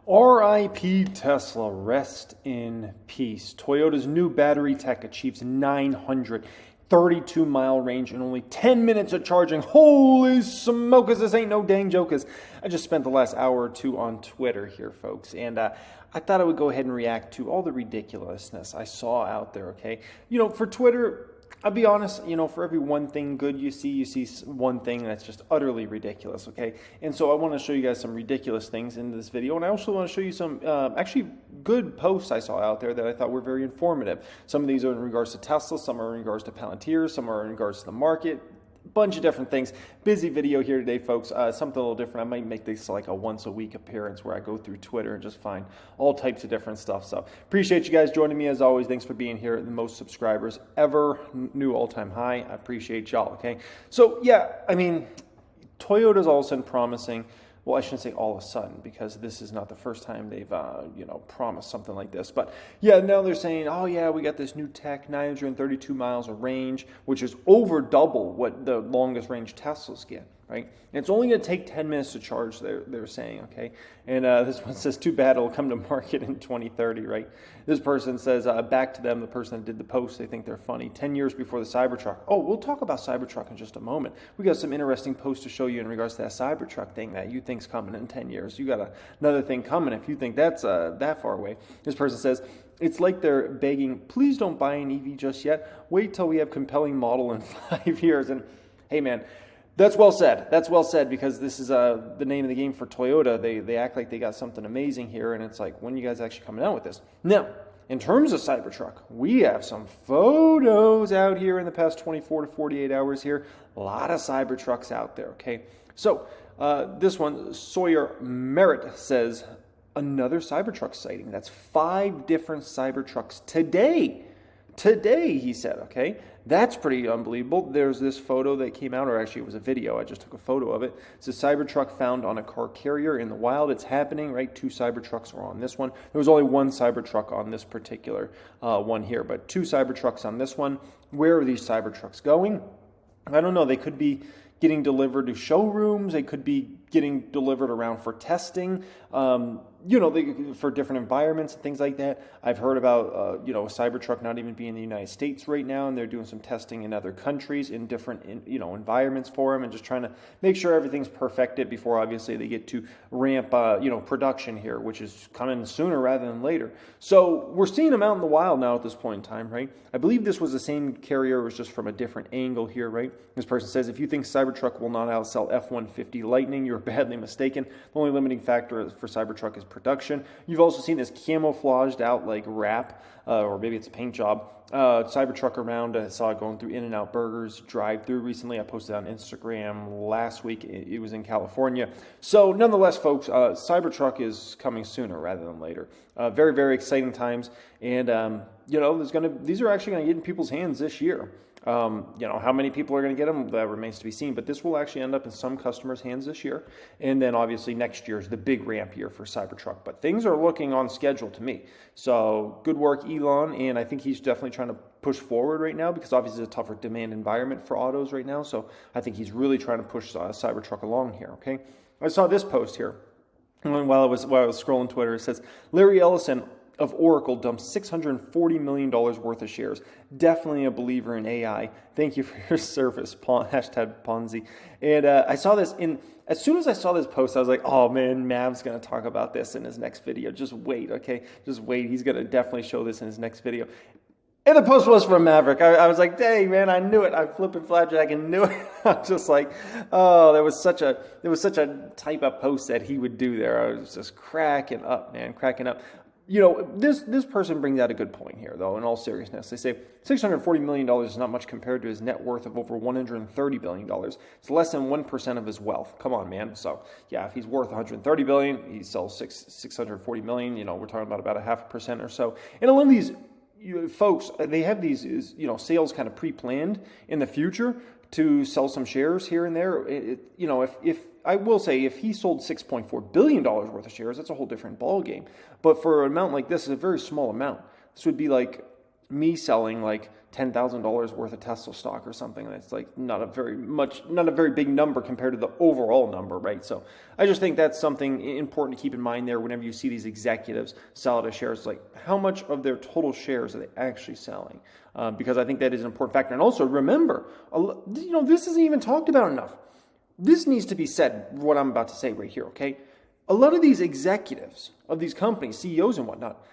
RIP Tesla, rest in peace. Toyota's new battery tech achieves 932-mile range in only 10 minutes of charging. Holy smokers, this ain't no dang jokers. I just spent the last hour or two on Twitter here, folks, and I thought I would go ahead and react to all the ridiculousness I saw out there, okay? You know, for Twitter, I'll be honest, you know, for every one thing good you see one thing that's just utterly ridiculous, okay? And so I want to show you guys some ridiculous things in this video, and I also want to show you some actually good posts I saw out there that I thought were very informative. Some of these are in regards to Tesla, some are in regards to Palantir, some are in regards to the market, bunch of different things. Busy video here today, folks. Something a little different. I might make this like a once a week appearance where I go through Twitter and just find all types of different stuff. So appreciate you guys joining me as always. Thanks for being here. The most subscribers ever, new all-time high. I appreciate y'all. Okay, so yeah, I mean, Toyota's all of a sudden promising. Well, I shouldn't say all of a sudden, because this is not the first time they've, promised something like this. But yeah, now they're saying, oh yeah, we got this new tech, 932 miles of range, which is over double what the longest range Teslas get, right? And it's only going to take 10 minutes to charge, they're saying, okay? And this one says, too bad it'll come to market in 2030, right? This person says, back to them, the person that did the post, they think they're funny. 10 years before the Cybertruck. Oh, we'll talk about Cybertruck in just a moment. We got some interesting posts to show you in regards to that Cybertruck thing that you think's coming in 10 years. You got another thing coming if you think that's that far away. This person says, it's like they're begging, please don't buy an EV just yet. Wait till we have compelling model in 5 years. And hey, man, that's well said. That's well said, because this is the name of the game for Toyota. They act like they got something amazing here, and it's like, when are you guys actually coming out with this? Now, in terms of Cybertruck, we have some photos out here in the past 24 to 48 hours here. A lot of Cybertrucks out there, okay? So this one, Sawyer Merritt says, another Cybertruck sighting. That's 5 different Cybertrucks today. Today, he said, okay? That's pretty unbelievable. There's this photo that came out, or actually it was a video. I just took a photo of it. It's a Cybertruck found on a car carrier in the wild. It's happening, right? 2 Cybertrucks were on this one. There was only 1 Cybertruck on this particular one here, but 2 Cybertrucks on this one. Where are these Cybertrucks going? I don't know. They could be getting delivered to showrooms. They could be getting delivered around for testing, for different environments and things like that. I've heard about, a Cybertruck not even being in the United States right now, and they're doing some testing in other countries in different, environments for them, and just trying to make sure everything's perfected before obviously they get to ramp, production here, which is coming sooner rather than later. So we're seeing them out in the wild now at this point in time, right? I believe this was the same carrier, it was just from a different angle here, right? This person says, if you think Cybertruck will not outsell F-150 Lightning, you're badly mistaken. The only limiting factor for Cybertruck is production. You've also seen this camouflaged out like wrap, or maybe it's a paint job, Cybertruck around. I saw it going through In-N-Out Burgers drive-through recently. I posted on Instagram last week. It was in California. So nonetheless, folks, Cybertruck is coming sooner rather than later. Very, very exciting times. And, these are actually going to get in people's hands this year. How many people are going to get them, that remains to be seen. But this will actually end up in some customers' hands this year. And then obviously next year is the big ramp year for Cybertruck. But things are looking on schedule to me. So good work, Elon. And I think he's definitely trying to push forward right now, because obviously it's a tougher demand environment for autos right now. So I think he's really trying to push Cybertruck along here, okay? I saw this post here. And while I was scrolling Twitter, it says, Larry Ellison of Oracle dumped $640 million worth of shares. Definitely a believer in AI. Thank you for your service, hashtag Ponzi. And I saw this as soon as I saw this post, I was like, oh man, Mav's going to talk about this in his next video. Just wait, okay? Just wait. He's going to definitely show this in his next video. And the post was from Maverick. I was like, dang, man, I knew it. I flipping flapjack and knew it. I was just like, oh, there was such a type of post that he would do there. I was just cracking up, man, cracking up. This person brings out a good point here, though, in all seriousness. They say $640 million is not much compared to his net worth of over $130 billion. It's less than 1% of his wealth. Come on, man. So, yeah, if he's worth $130 billion, he sells $640 million. We're talking about a 0.5% or so. And a lot of these folks, they have these, sales kind of pre-planned in the future to sell some shares here and there. If I will say, if he sold $6.4 billion worth of shares, that's a whole different ballgame. But for an amount like this, it's a very small amount. This would be like, me selling like $10,000 worth of Tesla stock or something. That's like not a very big number compared to the overall number, right? So I just think that's something important to keep in mind there whenever you see these executives sell out of shares, like how much of their total shares are they actually selling? Because I think that is an important factor. And also remember, this isn't even talked about enough. This needs to be said, what I'm about to say right here, okay? A lot of these executives of these companies, CEOs and whatnot,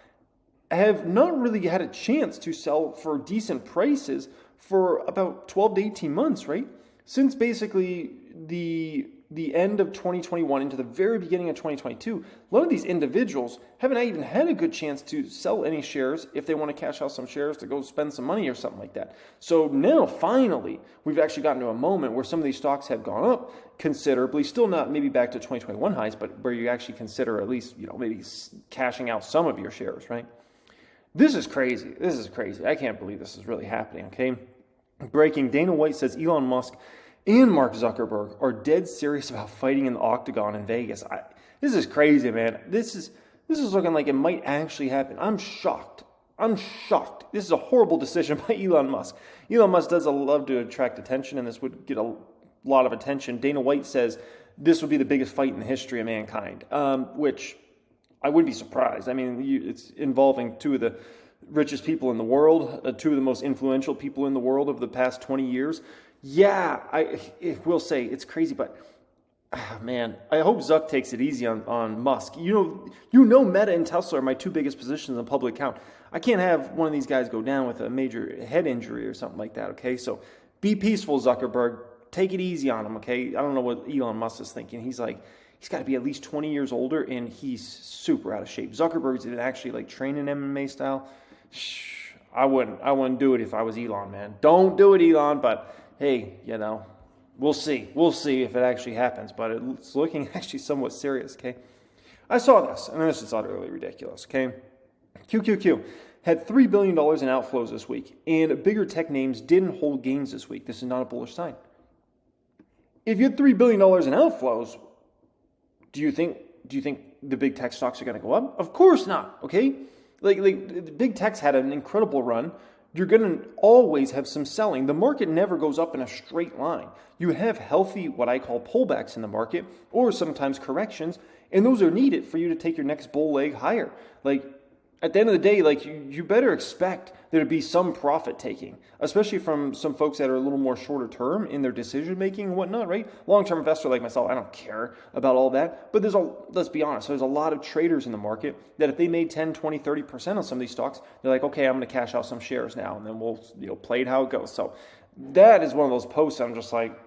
have not really had a chance to sell for decent prices for about 12 to 18 months, right? Since basically the end of 2021 into the very beginning of 2022, a lot of these individuals haven't even had a good chance to sell any shares if they want to cash out some shares to go spend some money or something like that. So now, finally, we've actually gotten to a moment where some of these stocks have gone up considerably, still not maybe back to 2021 highs, but where you actually consider at least, maybe cashing out some of your shares, right? This is crazy. This is crazy. I can't believe this is really happening, okay? Breaking, Dana White says Elon Musk and Mark Zuckerberg are dead serious about fighting in the octagon in Vegas. This is crazy, man. This is looking like it might actually happen. I'm shocked. This is a horrible decision by Elon Musk. Elon Musk does love to attract attention, and this would get a lot of attention. Dana White says this would be the biggest fight in the history of mankind, which I wouldn't be surprised. I mean, it's involving two of the richest people in the world, two of the most influential people in the world over the past 20 years. Yeah, I will say it's crazy, but man, I hope Zuck takes it easy on Musk. You know, Meta and Tesla are my two biggest positions in public account. I can't have one of these guys go down with a major head injury or something like that, okay? So be peaceful, Zuckerberg. Take it easy on him, okay? I don't know what Elon Musk is thinking. He's got to be at least 20 years older, and he's super out of shape. Zuckerberg's actually like training MMA style. I wouldn't do it if I was Elon, man. Don't do it, Elon, but hey, we'll see. We'll see if it actually happens, but it's looking actually somewhat serious, okay? I saw this, and this is utterly ridiculous, okay? QQQ had $3 billion in outflows this week, and bigger tech names didn't hold gains this week. This is not a bullish sign. If you had $3 billion in outflows, do you think the big tech stocks are going to go up? Of course not, okay? Like the big tech's had an incredible run. You're going to always have some selling. The market never goes up in a straight line. You have healthy, what I call pullbacks in the market, or sometimes corrections, and those are needed for you to take your next bull leg higher. Like, at the end of the day, like you better expect there to be some profit taking, especially from some folks that are a little more shorter term in their decision making and whatnot, right? Long-term investor like myself, I don't care about all that. But let's be honest, there's a lot of traders in the market that if they made 10, 20, 30% on some of these stocks, they're like, okay, I'm going to cash out some shares now, and then we'll play it how it goes. So that is one of those posts I'm just like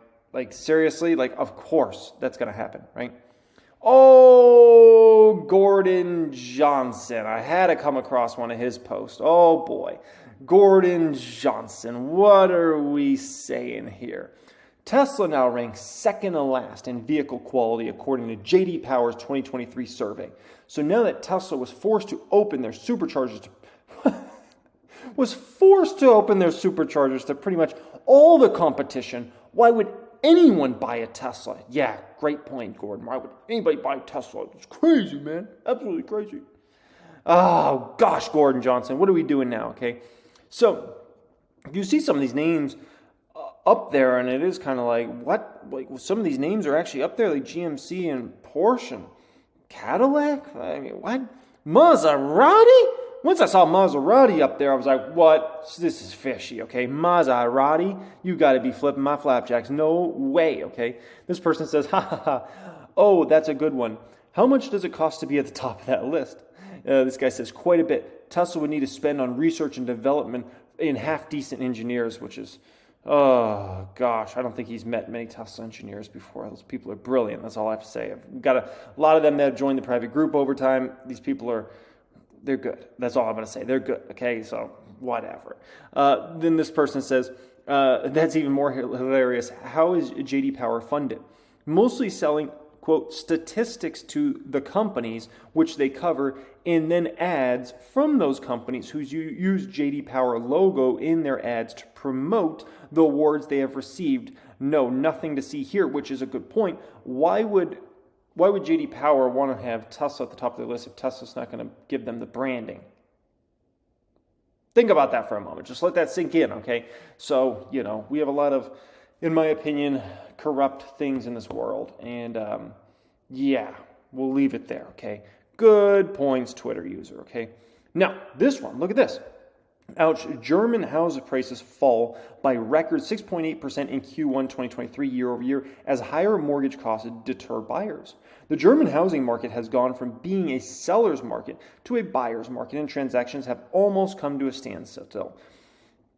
seriously, like of course that's going to happen, right? Oh, Gordon Johnson. I had to come across one of his posts. Oh, boy. Gordon Johnson. What are we saying here? Tesla now ranks second to last in vehicle quality according to J.D. Power's 2023 survey. So now that Tesla was forced to open their superchargers to pretty much all the competition, why would anyone buy a Tesla? Yeah, great point, Gordon. Why would anybody buy a Tesla? It's crazy, man. Absolutely crazy. Oh, gosh, Gordon Johnson. What are we doing now, okay? So, you see some of these names up there, and it is kind of like, what? Like, some of these names are actually up there, like GMC and Porsche and Cadillac? I mean, what? Maserati? Once I saw Maserati up there, I was like, what? This is fishy, okay? Maserati? You got to be flipping my flapjacks. No way, okay? This person says, ha, ha, ha. Oh, that's a good one. How much does it cost to be at the top of that list? This guy says, quite a bit. Tesla would need to spend on research and development in half-decent engineers, which is, oh, gosh, I don't think he's met many Tesla engineers before. Those people are brilliant. That's all I have to say. I've got a lot of them that have joined the private group over time. These people they're good. That's all I'm going to say. They're good, okay? So, whatever. Then this person says, that's even more hilarious. How is J.D. Power funded? Mostly selling, quote, statistics to the companies which they cover, and then ads from those companies who use J.D. Power logo in their ads to promote the awards they have received. No, nothing to see here, which is a good point. Why would J.D. Power want to have Tesla at the top of their list if Tesla's not going to give them the branding? Think about that for a moment. Just let that sink in, okay? So, we have a lot of, in my opinion, corrupt things in this world. And, we'll leave it there, okay? Good points, Twitter user, okay? Now, this one, look at this. Ouch, German house prices fall by record 6.8% in Q1 2023 year over year as higher mortgage costs deter buyers. The German housing market has gone from being a seller's market to a buyer's market, and transactions have almost come to a standstill.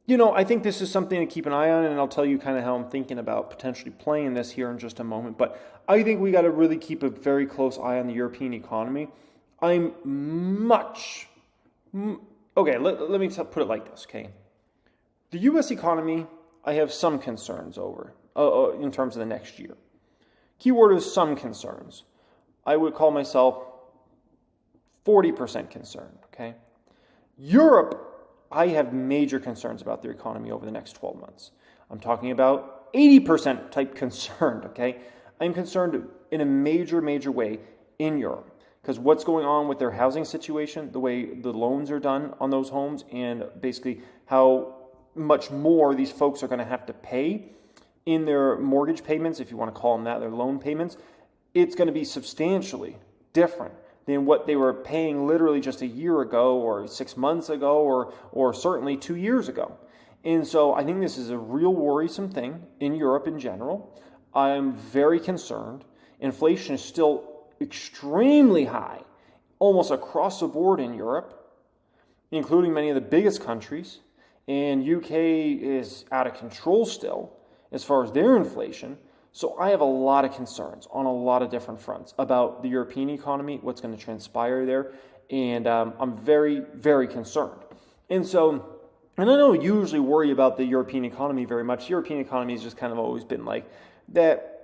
I think this is something to keep an eye on, and I'll tell you kind of how I'm thinking about potentially playing this here in just a moment. But I think we got to really keep a very close eye on the European economy. Okay, let me put it like this, okay? The U.S. economy, I have some concerns over in terms of the next year. Keyword is some concerns. I would call myself 40% concerned, okay? Europe, I have major concerns about their economy over the next 12 months. I'm talking about 80% type concerned, okay? I'm concerned in a major, major way in Europe. Because what's going on with their housing situation, the way the loans are done on those homes, and basically how much more these folks are going to have to pay in their mortgage payments, if you want to call them that, their loan payments, it's going to be substantially different than what they were paying literally just a year ago or 6 months ago or certainly 2 years ago. And so I think this is a real worrisome thing in Europe in general. I'm very concerned. Inflation is still extremely high, almost across the board in Europe, including many of the biggest countries. And UK is out of control still as far as their inflation. So I have a lot of concerns on a lot of different fronts about the European economy, what's going to transpire there. And I'm very, very concerned. And I don't usually worry about the European economy very much. The European economy has just kind of always been like that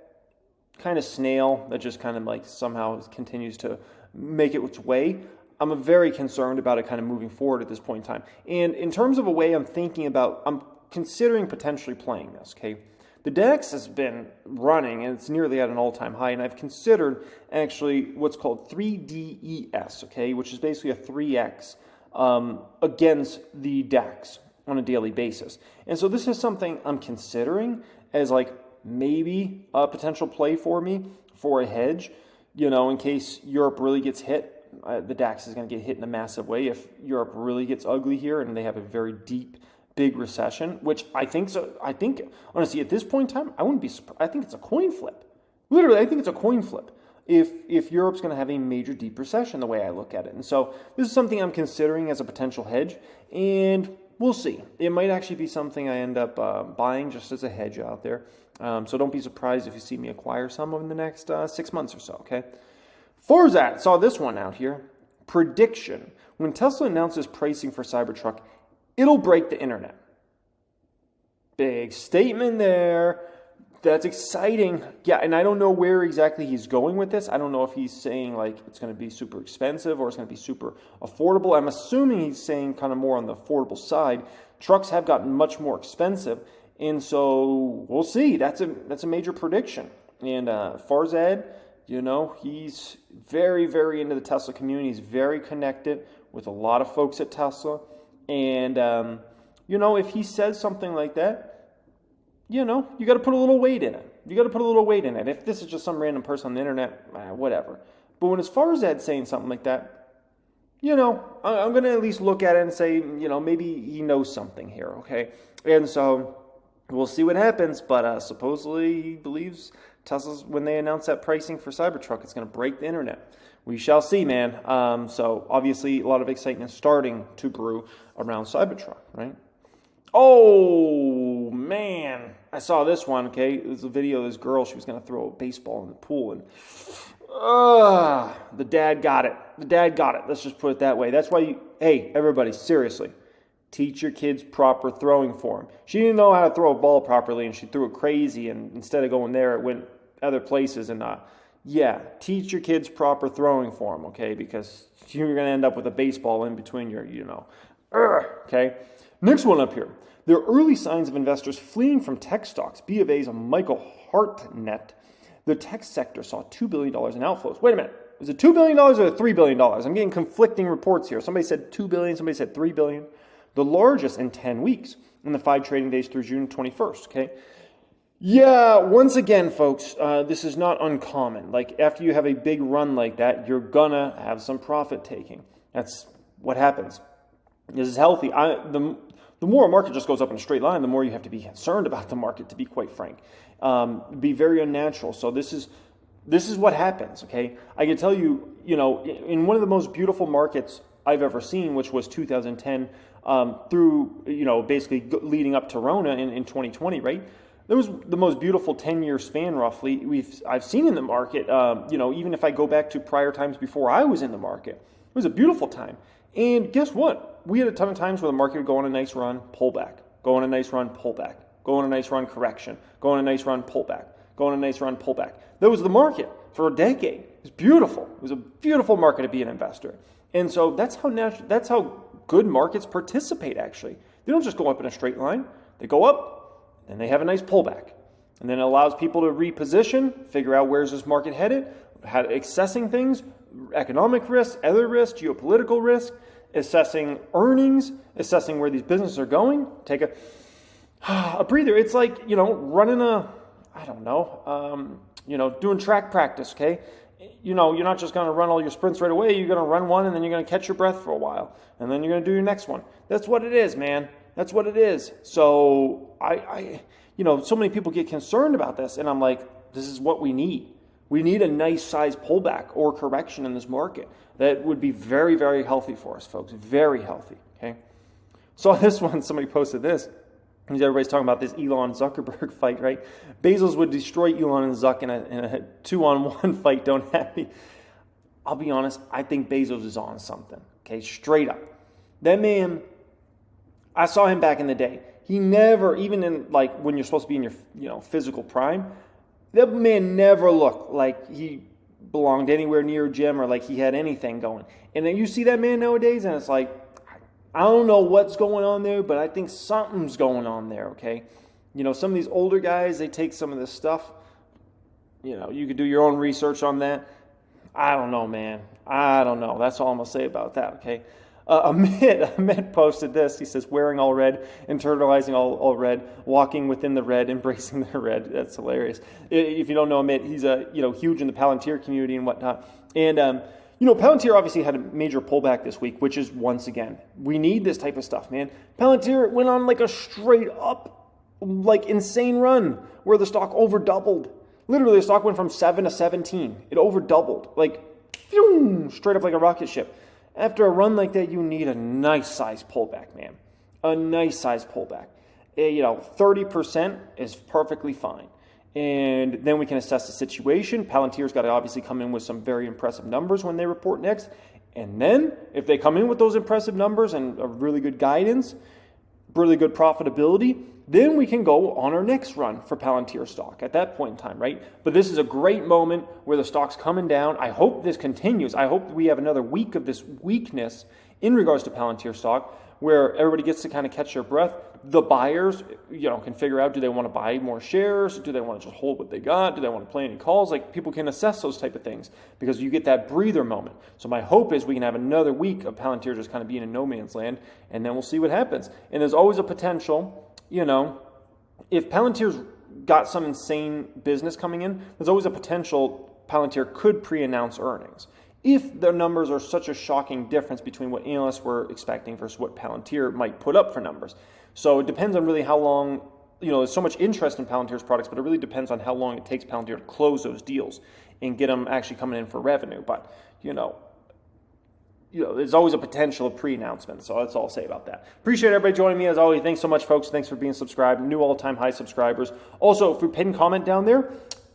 kind of snail that just kind of like somehow continues to make its way. I'm very concerned about it kind of moving forward at this point in time. And in terms of a way I'm considering potentially playing this, okay? The DAX has been running and it's nearly at an all-time high, and I've considered actually what's called 3DES, okay, which is basically a 3X against the DAX on a daily basis. And so this is something I'm considering as like maybe a potential play for me for a hedge, in case Europe really gets hit. The DAX is going to get hit in a massive way if Europe really gets ugly here and they have a very deep, big recession, which I think so. I think, honestly, at this point in time, I wouldn't be surprised. I think it's a coin flip. Literally, I think it's a coin flip if Europe's going to have a major deep recession, the way I look at it. And so this is something I'm considering as a potential hedge, and we'll see. It might actually be something I end up buying just as a hedge out there. So don't be surprised if you see me acquire some in the next 6 months or so, okay? Forzat, saw this one out here. Prediction. When Tesla announces pricing for Cybertruck, it'll break the internet. Big statement there. That's exciting. Yeah, and I don't know where exactly he's going with this. I don't know if he's saying like it's going to be super expensive or it's going to be super affordable. I'm assuming he's saying kind of more on the affordable side. Trucks have gotten much more expensive, and so we'll see. That's a major prediction. And Farzad, he's very, very into the Tesla community. He's very connected with a lot of folks at Tesla. And, if he says something like that, you got to put a little weight in it. If this is just some random person on the internet, whatever. But when as far as that saying something like that, I'm going to at least look at it and say, maybe he knows something here, okay? And so we'll see what happens. But supposedly he believes Tesla's, when they announce that pricing for Cybertruck, it's going to break the internet. We shall see, man. So obviously a lot of excitement starting to brew around Cybertruck, right? Oh, man. I saw this one, okay? It was a video of this girl. She was going to throw a baseball in the pool, and the dad got it. Let's just put it that way. That's why hey, everybody, seriously, teach your kids proper throwing form. She didn't know how to throw a ball properly, and she threw it crazy, and instead of going there, it went other places, and teach your kids proper throwing form, okay? Because you're going to end up with a baseball in between your, okay? Next one up here. There are early signs of investors fleeing from tech stocks. B of A's Michael Hartnett. The tech sector saw $2 billion in outflows. Wait a minute. Is it $2 billion or $3 billion? I'm getting conflicting reports here. Somebody said $2 billion. Somebody said $3 billion. the largest in 10 weeks in the 5 trading days through June 21st, okay? Yeah, once again, folks, this is not uncommon. Like, after you have a big run like that, you're gonna have some profit taking. That's what happens. This is healthy. The more a market just goes up in a straight line, the more you have to be concerned about the market, to be quite frank. Be very unnatural. So this is what happens, okay? I can tell you, in one of the most beautiful markets I've ever seen, which was 2010, through, basically leading up to Rona in 2020, right? That was the most beautiful 10-year span, roughly, I've seen in the market. Even if I go back to prior times before I was in the market, it was a beautiful time. And guess what? We had a ton of times where the market would go on a nice run, pull back, go on a nice run, pull back, go on a nice run, correction, go on a nice run, pull back, go on a nice run, pull back. That was the market for a decade. It was beautiful. It was a beautiful market to be an investor. And so that's how good markets participate, actually. They don't just go up in a straight line. They go up, and they have a nice pullback. And then it allows people to reposition, figure out where's this market headed, assessing things, economic risk, other risk, geopolitical risk, assessing earnings, assessing where these businesses are going. Take a breather. It's like, running doing track practice, okay? You're not just going to run all your sprints right away. You're going to run one, and then you're going to catch your breath for a while, and then you're going to do your next one. That's what it is, man. That's what it is. So so many people get concerned about this, and I'm like, this is what we need. We need a nice size pullback or correction in this market. That would be very, very healthy for us, folks. Very healthy, okay? So this one, somebody posted this. Everybody's talking about this Elon Zuckerberg fight, right? Bezos would destroy Elon and Zuck in a 2-on-1 fight. Don't have me. I'll be honest, I think Bezos is on something, okay? Straight up. That man, I saw him back in the day. He never, even in like when you're supposed to be in your physical prime, that man never looked like he belonged anywhere near a gym or like he had anything going. And then you see that man nowadays, and it's like, I don't know what's going on there, but I think something's going on there, okay? Some of these older guys, they take some of this stuff. You could do your own research on that. I don't know, man. I don't know. That's all I'm going to say about that, okay? Amit posted this. He says, wearing all red, internalizing all red, walking within the red, embracing the red. That's hilarious. If you don't know Amit, he's huge in the Palantir community and whatnot. And, Palantir obviously had a major pullback this week, which is, once again, we need this type of stuff, man. Palantir went on like a straight up, like insane run where the stock over doubled. Literally, the stock went from 7 to 17. It over doubled, like straight up like a rocket ship. After a run like that, you need a nice size pullback, man. A nice size pullback. 30% is perfectly fine. And then we can assess the situation. Palantir's got to obviously come in with some very impressive numbers when they report next. And then, if they come in with those impressive numbers and a really good guidance, really good profitability, then we can go on our next run for Palantir stock at that point in time, right? But this is a great moment where the stock's coming down. I hope this continues. I hope we have another week of this weakness in regards to Palantir stock, where everybody gets to kind of catch their breath. The buyers, can figure out, do they want to buy more shares? Do they want to just hold what they got? Do they want to play any calls? Like, people can assess those type of things because you get that breather moment. So my hope is we can have another week of Palantir just kind of being in no man's land, and then we'll see what happens. And there's always a potential, if Palantir's got some insane business coming in, there's always a potential Palantir could pre-announce earnings. If the numbers are such a shocking difference between what analysts were expecting versus what Palantir might put up for numbers. So it depends on really how long, there's so much interest in Palantir's products, but it really depends on how long it takes Palantir to close those deals and get them actually coming in for revenue. But, there's always a potential of pre-announcement. So that's all I'll say about that. Appreciate everybody joining me as always. Thanks so much, folks. Thanks for being subscribed. New all-time high subscribers. Also, if you pin comment down there,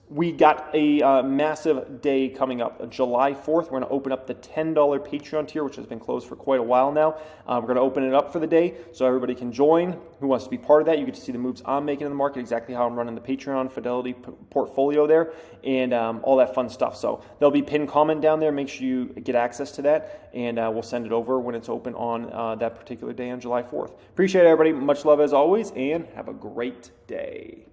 we got a massive day coming up. July 4th, we're going to open up the $10 Patreon tier, which has been closed for quite a while now. We're going to open it up for the day so everybody can join. Who wants to be part of that? You get to see the moves I'm making in the market, exactly how I'm running the Patreon Fidelity portfolio there, and all that fun stuff. So there'll be pinned comment down there. Make sure you get access to that, and we'll send it over when it's open on that particular day on July 4th. Appreciate it, everybody. Much love as always, and have a great day.